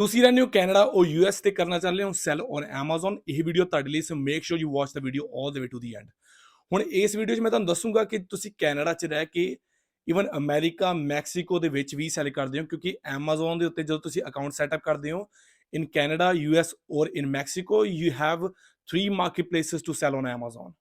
ਤੁਸੀਂ ਰਹਿੰਦੇ ਹੋ ਕੈਨੇਡਾ ਉਹ ਯੂਐਸ ਤੇ ਕਰਨਾ ਚਾਹੁੰਦੇ ਹੋ ਸੈਲ ਔਨ ਐਮਾਜ਼ਨ। ਇਹ ਵੀਡੀਓ ਤੁਹਾਡੇ ਲਈ, so make sure you watch the video all the way to the end. ਹੁਣ ਇਸ ਵੀਡੀਓ 'ਚ ਮੈਂ ਤੁਹਾਨੂੰ ਦੱਸੂਗਾ ਕਿ ਤੁਸੀਂ ਕੈਨੇਡਾ 'ਚ ਰਹਿ ਕੇ ਈਵਨ ਅਮਰੀਕਾ, ਮੈਕਸੀਕੋ ਦੇ ਵਿੱਚ ਵੀ ਸੈਲ ਕਰਦੇ ਹੋ, ਕਿਉਂਕਿ ਐਮਾਜ਼ਨ ਦੇ ਉੱਤੇ ਜਦੋਂ ਤੁਸੀਂ ਅਕਾਊਂਟ ਸੈਟਅਪ ਕਰਦੇ ਹੋ ਇਨ Canada, US or in Mexico, you have 3 marketplaces to sell on Amazon.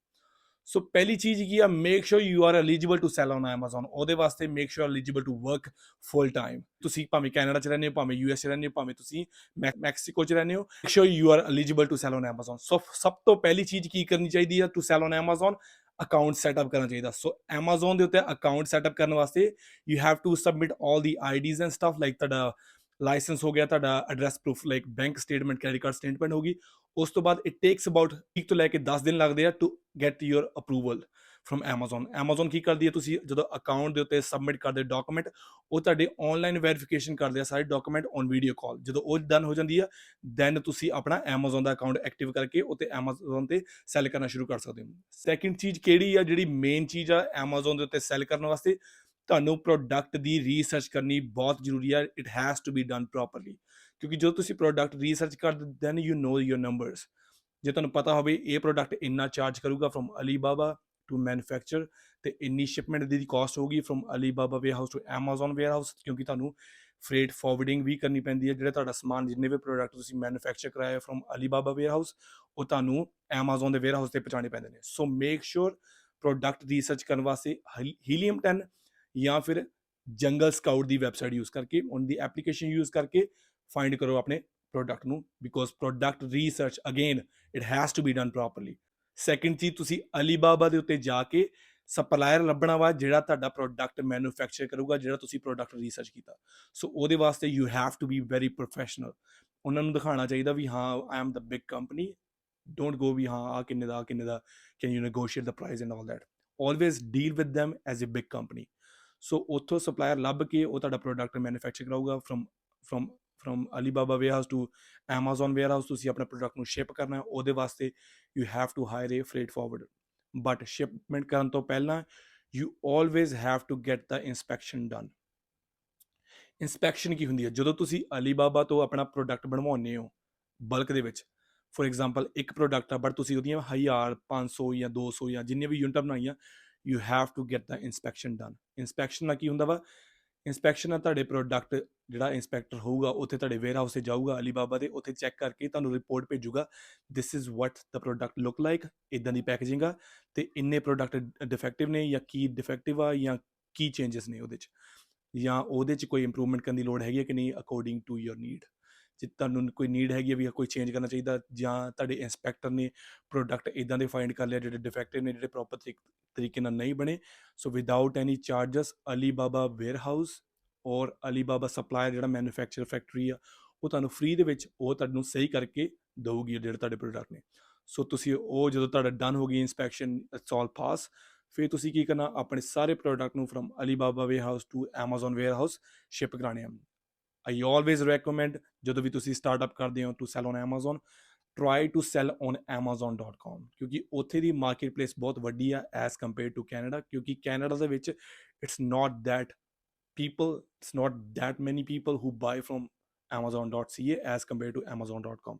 So ਪਹਿਲੀ ਚੀਜ਼ ਕੀ ਆ, make sure you are eligible to sell on Amazon. ਉਹਦੇ ਵਾਸਤੇ make sure eligible to work full time. ਤੁਸੀਂ ਭਾਵੇਂ ਕੈਨੇਡਾ 'ਚ ਰਹਿੰਦੇ ਹੋ, ਭਾਵੇਂ ਯੂਐਸ 'ਚ ਰਹਿੰਦੇ ਹੋ, ਭਾਵੇਂ ਤੁਸੀਂ ਮੈਕਸੀਕੋ 'ਚ ਰਹਿੰਦੇ ਹੋ, make sure you are eligible to sell on Amazon. So ਸਭ ਤੋਂ ਪਹਿਲੀ ਚੀਜ਼ ਕੀ ਕਰਨੀ ਚਾਹੀਦੀ ਆ to sell on Amazon? Account setup ਕਰਨਾ ਚਾਹੀਦਾ। ਸੋ ਐਮਾਜ਼ਨ ਦੇ ਉੱਤੇ ਅਕਾਊਂਟ ਸੈਟਅਪ ਕਰਨ ਵਾਸਤੇ you have to submit all the IDs and stuff, like ਤੁਹਾਡਾ ਲਾਇਸੈਂਸ ਹੋ ਗਿਆ, ਤੁਹਾਡਾ address proof like bank statement, credit card statement ਹੋਗੀ। ਉਸ ਤੋਂ ਬਾਅਦ ਇਟ ਟੇਕਸ ਅਬਾਊਟ 1 ਤੋਂ ਲੈ ਕੇ 10 ਦਿਨ ਲੱਗਦੇ ਆ to get your approval from Amazon. Amazon ਕੀ ਕਰਦੀ ਹੈ, ਤੁਸੀਂ ਜਦੋਂ ਅਕਾਊਂਟ ਦੇ ਉੱਤੇ ਸਬਮਿਟ ਕਰਦੇ ਡਾਕੂਮੈਂਟ, ਉਹ ਤੁਹਾਡੇ ਆਨਲਾਈਨ ਵੈਰੀਫਿਕੇਸ਼ਨ ਕਰਦੇ ਆ ਸਾਰੇ ਡਾਕੂਮੈਂਟ ਔਨ ਵੀਡੀਓ ਕਾਲ। ਜਦੋਂ ਉਹ ਡਨ ਹੋ ਜਾਂਦੀ ਆ, ਦੈਨ ਤੁਸੀਂ ਆਪਣਾ ਐਮਾਜ਼ਨ ਦਾ ਅਕਾਊਂਟ ਐਕਟਿਵ ਕਰਕੇ ਉੱਤੇ ਐਮਾਜ਼ਨ ਤੇ ਸੈਲ ਕਰਨਾ ਸ਼ੁਰੂ ਕਰ ਸਕਦੇ ਹੋ। ਸੈਕਿੰਡ ਚੀਜ਼ ਕਿਹੜੀ ਆ, ਜਿਹੜੀ ਮੇਨ ਚੀਜ਼ ਆ ਐਮਾਜ਼ਨ ਦੇ ਉੱਤੇ ਸੈਲ ਕਰਨ ਵਾਸਤੇ, ਤੁਹਾਨੂੰ ਪ੍ਰੋਡਕਟ ਦੀ ਰਿਸਰਚ ਕਰਨੀ ਬਹੁਤ ਜ਼ਰੂਰੀ ਆ। It has to be done properly, ਕਿਉਂਕਿ ਜਦੋਂ ਤੁਸੀਂ ਪ੍ਰੋਡਕਟ ਰਿਸਰਚ ਕਰਦੇ then you know your numbers. ਜੇ ਤੁਹਾਨੂੰ ਪਤਾ ਹੋਵੇ ਇਹ ਪ੍ਰੋਡਕਟ ਇੰਨਾ ਚਾਰਜ ਕਰੂਗਾ ਫਰੋਮ ਅਲੀਬਾਬਾ ਟੂ ਮੈਨੂਫੈਕਚਰ, ਤੇ ਇੰਨੀ ਸ਼ਿਪਮੈਂਟ ਦੀ ਕਾਸਟ ਹੋਊਗੀ from Alibaba warehouse to Amazon warehouse, ਕਿਉਂਕਿ ਤੁਹਾਨੂੰ ਫਰੇਟ ਫਾਰਵਰਡਿੰਗ ਵੀ ਕਰਨੀ ਪੈਂਦੀ ਹੈ। ਜਿਹੜਾ ਤੁਹਾਡਾ ਸਮਾਨ, ਜਿੰਨੇ ਵੀ ਪ੍ਰੋਡਕਟ ਤੁਸੀਂ ਮੈਨੂਫੈਕਚਰ ਕਰਾਇਆ ਫਰੋਮ ਅਲੀਬਾਬਾ ਵੇਅਰ ਹਾਊਸ, ਉਹ ਤੁਹਾਨੂੰ ਐਮਾਜ਼ਨ ਦੇ ਵੇਅਰ ਹਾਊਸ ਤੇ ਪਹੁੰਚਾਉਣੇ ਪੈਂਦੇ ਨੇ। ਸੋ ਮੇਕ ਸ਼ੋਰ ਪ੍ਰੋਡਕਟ ਰਿਸਰਚ ਕਰਨ ਵਾਸਤੇ ਹੀਲੀਅਮ 10 ਜਾਂ ਫਿਰ ਜੰਗਲ ਸਕਾਊਟ ਦੀ ਵੈਬਸਾਈਟ ਯੂਜ਼ ਕਰਕੇ, ਉਹਨਾਂ ਦੀ ਐਪਲੀਕੇਸ਼ਨ ਯੂਜ਼ ਕਰਕੇ ਫਾਈਂਡ ਕਰੋ ਆਪਣੇ ਪ੍ਰੋਡਕਟ ਨੂੰ, because product research again it has to be done properly. Second ਚੀਜ਼, ਤੁਸੀਂ ਅਲੀਬਾਬਾ ਦੇ ਉੱਤੇ ਜਾ ਕੇ ਸਪਲਾਇਰ ਲੱਭਣਾ ਵਾ ਜਿਹੜਾ ਤੁਹਾਡਾ ਪ੍ਰੋਡਕਟ ਮੈਨੂਫੈਕਚਰ ਕਰੂਗਾ, ਜਿਹੜਾ ਤੁਸੀਂ ਪ੍ਰੋਡਕਟ ਰਿਸਰਚ ਕੀਤਾ। ਸੋ ਉਹਦੇ ਵਾਸਤੇ you have to be very professional. ਉਹਨਾਂ ਨੂੰ ਦਿਖਾਉਣਾ ਚਾਹੀਦਾ ਵੀ ਹਾਂ I am the big company, don't go ਵੀ ਹਾਂ ਆ ਕਿੰਨੇ ਦਾ can you negotiate the price and all that. Always deal with them as a big company. So ਉੱਥੋਂ ਸਪਲਾਇਰ ਲੱਭ ਕੇ ਉਹ ਤੁਹਾਡਾ ਪ੍ਰੋਡਕਟ ਮੈਨੂਫੈਕਚਰ ਕਰਾਊਗਾ from Alibaba warehouse to Amazon warehouse. ਤੁਸੀਂ ਆਪਣੇ ਪ੍ਰੋਡਕਟ ਨੂੰ ਸ਼ਿਪ ਕਰਨਾ, ਉਹਦੇ ਵਾਸਤੇ you have to hire a freight forwarder. But shipment ਕਰਨ ਤੋਂ ਪਹਿਲਾਂ you always have to get the inspection done. Inspection ਕੀ ਹੁੰਦੀ ਹੈ? ਜਦੋਂ ਤੁਸੀਂ ਅਲੀਬਾਬਾ ਤੋਂ ਆਪਣਾ ਪ੍ਰੋਡਕਟ ਬਣਵਾਉਂਦੇ ਹੋ ਬਲਕ ਦੇ ਵਿੱਚ, ਫੋਰ ਐਗਜ਼ਾਮਪਲ ਇੱਕ ਪ੍ਰੋਡਕਟ ਆ ਬਟ ਤੁਸੀਂ ਉਹਦੀਆਂ 1000, 500 ਜਾਂ 200 ਜਾਂ ਜਿੰਨੀਆਂ ਵੀ ਯੂਨਿਟਾਂ ਬਣਾਈਆਂ, you have to get the inspection done. Inspection ਨਾਲ ਕੀ ਹੁੰਦਾ ਵਾ? ਇੰਸਪੈਕਸ਼ਨ ਨਾਲ ਤੁਹਾਡੇ ਪ੍ਰੋਡਕਟ, ਜਿਹੜਾ ਇੰਸਪੈਕਟਰ ਹੋਊਗਾ ਉੱਥੇ ਤੁਹਾਡੇ ਵੇਅਰ ਹਾਊਸ 'ਤੇ ਜਾਊਗਾ ਅਲੀਬਾਬਾ ਦੇ, ਉੱਥੇ ਚੈੱਕ ਕਰਕੇ ਤੁਹਾਨੂੰ ਰਿਪੋਰਟ ਭੇਜੂਗਾ, this is what the product look like, ਇੱਦਾਂ ਦੀ ਪੈਕੇਜਿੰਗ ਆ, ਅਤੇ ਇੰਨੇ ਪ੍ਰੋਡਕਟ ਡਿਫੈਕਟਿਵ ਨੇ ਜਾਂ ਕੀ ਡਿਫੈਕਟਿਵ ਆ ਜਾਂ ਕੀ ਚੇਂਜਸ ਨੇ ਉਹਦੇ 'ਚ, ਜਾਂ ਉਹਦੇ 'ਚ ਕੋਈ ਇੰਪਰੂਵਮੈਂਟ ਕਰਨ ਦੀ ਲੋੜ ਹੈਗੀ ਹੈ ਕਿ ਨਹੀਂ ਅਕੋਰਡਿੰਗ ਟੂ ਯੋਰ ਨੀਡ। ਜੇ ਤੁਹਾਨੂੰ ਕੋਈ ਨੀਡ ਹੈਗੀ ਹੈ ਵੀ ਕੋਈ ਚੇਂਜ ਕਰਨਾ ਚਾਹੀਦਾ, ਜਾਂ ਤੁਹਾਡੇ ਇੰਸਪੈਕਟਰ ਨੇ ਪ੍ਰੋਡਕਟ ਇੱਦਾਂ ਦੇ ਫਾਈਂਡ ਕਰ ਲਿਆ ਜਿਹੜੇ ਡਿਫੈਕਟਿਵ ਨੇ, ਜਿਹੜੇ ਪ੍ਰੋਪਰ ਤਰੀਕੇ ਨਾਲ ਨਹੀਂ ਬਣੇ, ਸੋ ਵਿਦਾਊਟ ਐਨੀ ਚਾਰਜਸ ਅਲੀਬਾਬਾ ਵੇਅਰ ਹਾਊਸ ਔਰ ਅਲੀਬਾਬਾ ਸਪਲਾਇਰ, ਜਿਹੜਾ ਮੈਨੂਫੈਕਚਰ ਫੈਕਟਰੀ ਆ, ਉਹ ਤੁਹਾਨੂੰ ਫ੍ਰੀ ਦੇ ਵਿੱਚ ਉਹ ਤੁਹਾਨੂੰ ਸਹੀ ਕਰਕੇ ਦਊਗੀ ਜਿਹੜੇ ਤੁਹਾਡੇ ਪ੍ਰੋਡਕਟ ਨੇ। ਸੋ ਤੁਸੀਂ ਉਹ ਜਦੋਂ ਤੁਹਾਡਾ ਡਨ ਹੋ ਗਈ ਇੰਸਪੈਕਸ਼ਨ, ਇਟਸ ਆਲ ਪਾਸ, ਫਿਰ ਤੁਸੀਂ ਕੀ ਕਰਨਾ, ਆਪਣੇ ਸਾਰੇ ਪ੍ਰੋਡਕਟ ਨੂੰ from Alibaba warehouse to Amazon warehouse ship ਕਰਾਉਣੇ ਆ। ਆਈ ਆਲਵੇਜ਼ ਰੈਕਮੈਂਡ, ਜਦੋਂ ਵੀ ਤੁਸੀਂ ਸਟਾਰਟਅਪ ਕਰਦੇ ਹੋ to sell on Amazon, try to sell on amazon.com, ਕਿਉਂਕਿ ਉੱਥੇ ਦੀ ਮਾਰਕੀਟ ਪਲੇਸ ਬਹੁਤ ਵੱਡੀ ਆ ਐਜ਼ ਕੰਪੇਅਰ ਟੂ ਕੈਨੇਡਾ। ਕਿਉਂਕਿ ਕੈਨੇਡਾ ਦੇ ਵਿੱਚ it's not that many people who buy from amazon.ca as compared to amazon.com।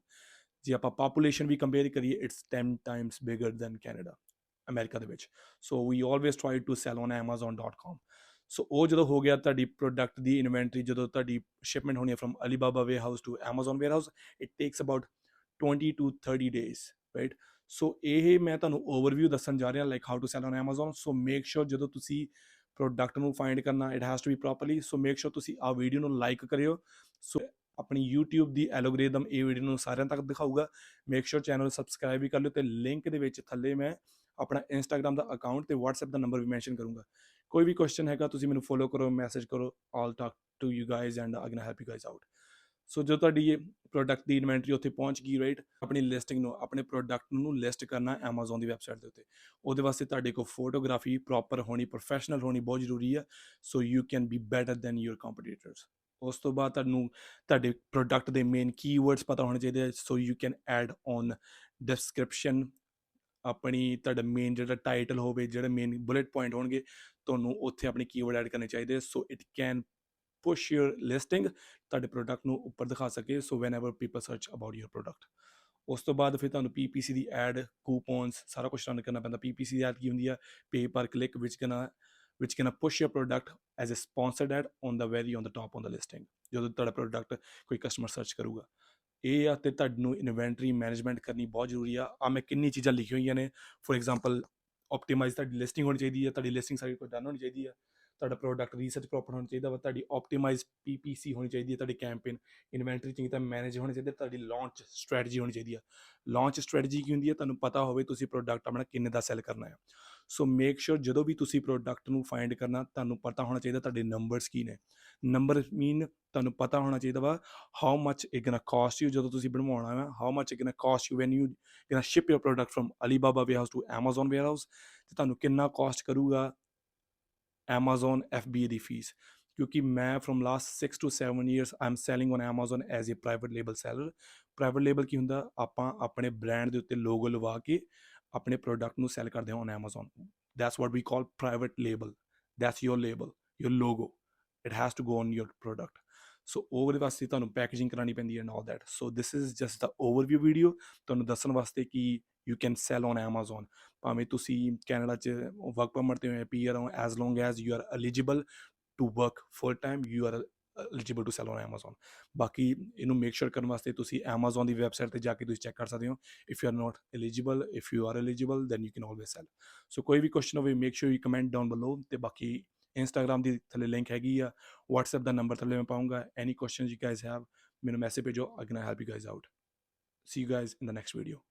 ਜੇ ਆਪਾਂ ਪਾਪੂਲੇਸ਼ਨ ਵੀ ਕੰਪੇਅਰ ਕਰੀਏ, it's 10 times bigger than Canada, America ਦੇ ਵਿੱਚ। So we always try to sell on amazon.com। So ਉਹ ਜਦੋਂ ਹੋ ਗਿਆ, ਤੁਹਾਡੀ ਪ੍ਰੋਡਕਟ ਦੀ ਇਨਵੈਂਟਰੀ, ਜਦੋਂ ਤੁਹਾਡੀ ਸ਼ਿਪਮੈਂਟ ਹੋਣੀ ਹੈ from Alibaba warehouse to Amazon warehouse, it takes about 20 to 30 days, right. So ਇਹ ਮੈਂ ਤੁਹਾਨੂੰ ਓਵਰਵਿਊ ਦੱਸਣ ਜਾ ਰਿਹਾ, like how to sell on Amazon. So make sure ਜਦੋਂ ਤੁਸੀਂ ਪ੍ਰੋਡਕਟ ਨੂੰ ਫਾਈਂਡ ਕਰਨਾ, it has to be properly. So make sure ਤੁਸੀਂ ਆਹ ਵੀਡੀਓ ਨੂੰ ਲਾਈਕ ਕਰਿਓ। ਸੋ ਆਪਣੀ YouTube ਦੀ ਐਲੋਗ੍ਰਿਦਮ ਇਹ ਵੀਡੀਓ ਨੂੰ ਸਾਰਿਆਂ ਤੱਕ ਦਿਖਾਊਗਾ। ਮੇਕ ਸ਼ੋਰ ਚੈਨਲ ਨੂੰ ਸਬਸਕ੍ਰਾਈਬ ਵੀ ਕਰ ਲਿਓ, ਅਤੇ ਲਿੰਕ ਦੇ ਵਿੱਚ ਥੱਲੇ ਮੈਂ ਆਪਣਾ ਇੰਸਟਾਗ੍ਰਾਮ ਦਾ ਅਕਾਊਂਟ ਅਤੇ WhatsApp ਦਾ ਨੰਬਰ ਵੀ ਮੈਂਸ਼ਨ ਕਰੂੰਗਾ। ਕੋਈ ਵੀ ਕੁਐਸਚਨ ਹੈਗਾ ਤੁਸੀਂ ਮੈਨੂੰ ਫੋਲੋ ਕਰੋ, ਮੈਸੇਜ ਕਰੋ, I'll talk to you guys and I can help you guys out. So ਜਦੋਂ ਤੁਹਾਡੀ ਇਹ ਪ੍ਰੋਡਕਟ ਦੀ ਇਨਵੈਂਟਰੀ ਉੱਥੇ ਪਹੁੰਚ ਗਈ, ਰਾਈਟ, ਆਪਣੀ ਲਿਸਟਿੰਗ ਨੂੰ, ਆਪਣੇ ਪ੍ਰੋਡਕਟ ਨੂੰ ਲਿਸਟ ਕਰਨਾ ਐਮਾਜ਼ਨ ਦੀ ਵੈਬਸਾਈਟ ਦੇ ਉੱਤੇ। ਉਹਦੇ ਵਾਸਤੇ ਤੁਹਾਡੇ ਕੋਲ ਫੋਟੋਗ੍ਰਾਫੀ ਪ੍ਰੋਪਰ ਹੋਣੀ, ਪ੍ਰੋਫੈਸ਼ਨਲ ਹੋਣੀ ਬਹੁਤ ਜ਼ਰੂਰੀ ਹੈ, so you can be better than your competitors. ਉਸ ਤੋਂ ਬਾਅਦ ਤੁਹਾਨੂੰ ਤੁਹਾਡੇ ਪ੍ਰੋਡਕਟ ਦੇ ਮੇਨ ਕੀਵਰਡਸ ਪਤਾ ਹੋਣੇ ਚਾਹੀਦੇ ਆ, so you can add on description. ਆਪਣੀ ਤੁਹਾਡਾ ਮੇਨ ਜਿਹੜਾ ਟਾਈਟਲ ਹੋਵੇ, ਜਿਹੜੇ ਮੇਨ ਬੁਲੇਟ ਪੁਆਇੰਟ ਹੋਣਗੇ, ਤੁਹਾਨੂੰ ਉੱਥੇ ਆਪਣੇ ਕੀਵਰਡ ਐਡ ਕਰਨੇ ਚਾਹੀਦੇ, so it can push your listing, ਤੁਹਾਡੇ ਪ੍ਰੋਡਕਟ ਨੂੰ ਉੱਪਰ ਦਿਖਾ ਸਕੇ, so when ever people search about your product. ਉਸ ਤੋਂ ਬਾਅਦ ਫਿਰ ਤੁਹਾਨੂੰ PPC ਦੀ ਐਡ, ਕੂਪਨਸ, ਸਾਰਾ ਕੁਛ ਰਨ ਕਰਨਾ ਪੈਂਦਾ। PPC ਦੀ ਐਡ ਕੀ ਹੁੰਦੀ ਆ? ਪੇ ਪਰ click, which can push your product as a sponsored ad on the top on the listing, ਜਦੋਂ ਤੁਹਾਡਾ ਪ੍ਰੋਡਕਟ ਕੋਈ ਕਸਟਮਰ ਸਰਚ ਕਰੂਗਾ। ਇਹ ਆ ਤੇ ਤੁਹਾਨੂੰ ਇਨਵੈਂਟਰੀ ਮੈਨੇਜਮੈਂਟ ਕਰਨੀ ਬਹੁਤ ਜ਼ਰੂਰੀ ਆ। ਮੈਂ ਕਿੰਨੀ ਚੀਜ਼ਾਂ ਲਿਖੀਆਂ ਹੋਈਆਂ ਨੇ। ਫੋਰ ਐਗਜ਼ਾਮਪਲ, ਆਪਟੀਮਾਈਜ਼ ਤੁਹਾਡੀ ਲਿਸਟਿੰਗ ਹੋਣੀ ਚਾਹੀਦੀ ਹੈ, ਤੁਹਾਡੀ ਲਿਸਟਿੰਗ ਸਾਰੀ ਕੋਈ ਡਨ ਹੋਣੀ ਚਾਹੀਦੀ ਹੈ, ਤੁਹਾਡਾ ਪ੍ਰੋਡਕਟ ਰਿਸਰਚ ਪ੍ਰੋਪਰ ਹੋਣਾ ਚਾਹੀਦਾ ਵਾ, ਤੁਹਾਡੀ ਆਪਟੀਮਾਈਜ਼ PPC ਹੋਣੀ ਚਾਹੀਦੀ ਹੈ, ਤੁਹਾਡੀ ਕੈਂਪੇਨ, ਇਨਵੈਂਟਰੀ ਚੰਗੀ ਤਰ੍ਹਾਂ ਮੈਨੇਜ ਹੋਣੀ ਚਾਹੀਦੀ ਹੈ, ਤੁਹਾਡੀ ਲਾਂਚ ਸਟ੍ਰੈਟਜੀ ਹੋਣੀ ਚਾਹੀਦੀ ਆ। ਲਾਂਚ ਸਟ੍ਰੈਟਜੀ ਕੀ ਹੁੰਦੀ ਹੈ? ਤੁਹਾਨੂੰ ਪਤਾ ਹੋਵੇ ਤੁਸੀਂ ਪ੍ਰੋਡਕਟ ਆਪਣਾ ਕਿੰਨੇ ਦਾ ਸੈੱਲ ਕਰਨਾ ਹੈ। ਸੋ ਮੇਕ ਸ਼ੋਰ ਜਦੋਂ ਵੀ ਤੁਸੀਂ ਪ੍ਰੋਡਕਟ ਨੂੰ ਫਾਈਂਡ ਕਰਨਾ, ਤੁਹਾਨੂੰ ਪਤਾ ਹੋਣਾ ਚਾਹੀਦਾ ਤੁਹਾਡੇ ਨੰਬਰਸ ਕੀ ਨੇ। ਨੰਬਰ ਮੀਨ ਤੁਹਾਨੂੰ ਪਤਾ ਹੋਣਾ ਚਾਹੀਦਾ ਵਾ how much it gonna cost you, ਜਦੋਂ ਤੁਸੀਂ ਬਣਵਾਉਣਾ ਵਾ, how much it gonna cost you when you gonna ship your product from Alibaba warehouse to Amazon warehouse, ਤੇ ਤੁਹਾਨੂੰ ਕਿੰਨਾ ਕਾਸਟ ਕਰੂਗਾ Amazon FBA ਦੀ ਫੀਸ। ਕਿਉਂਕਿ ਮੈਂ from last 6 to 7 years I am selling on Amazon as a private label seller. Private label ਕੀ ਹੁੰਦਾ? ਆਪਾਂ ਆਪਣੇ ਬ੍ਰਾਂਡ ਦੇ ਉੱਤੇ ਲੋਗੋ ਲਵਾ ਕੇ ਆਪਣੇ ਪ੍ਰੋਡਕਟ ਨੂੰ ਸੈਲ ਕਰਦੇ ਹਾਂ on Amazon। That's what we call private label, that's your label, your logo, it has to go on your product. So ਉਹਦੇ ਵਾਸਤੇ ਤੁਹਾਨੂੰ ਪੈਕੇਜਿੰਗ ਕਰਾਉਣੀ ਪੈਂਦੀ ਹੈ and all that. So this is just the overview video, ਤੁਹਾਨੂੰ ਦੱਸਣ ਵਾਸਤੇ ਕਿ you can sell on Amazon। ਭਾਵੇਂ ਤੁਸੀਂ ਕੈਨੇਡਾ 'ਚ ਵਰਕ ਪਰਮਿਟ 'ਤੇ ਹੋ, PR ਹੋ, as long as you are eligible to work full time, you are eligible to sell on Amazon। ਬਾਕੀ ਇਹਨੂੰ ਮੇਕ ਸ਼ੋਰ ਕਰਨ ਵਾਸਤੇ ਤੁਸੀਂ Amazon ਦੀ ਵੈਬਸਾਈਟ 'ਤੇ ਜਾ ਕੇ ਤੁਸੀਂ ਚੈੱਕ ਕਰ ਸਕਦੇ ਹੋ। If you are not eligible, if you are eligible then you can always sell. So ਕੋਈ ਵੀ ਕੁਐਸਚਨ ਹੋਵੇ make sure you comment down below, ਅਤੇ ਬਾਕੀ ਇੰਸਟਾਗ੍ਰਾਮ ਦੀ ਥੱਲੇ ਲਿੰਕ ਹੈਗੀ ਆ, WhatsApp ਦਾ ਨੰਬਰ ਥੱਲੇ ਮੈਂ ਪਾਊਂਗਾ। Any questions you guys have, ਮੈਨੂੰ ਮੈਸੇਜ ਭੇਜੋ, I can help you guys out. See you guys in the next video.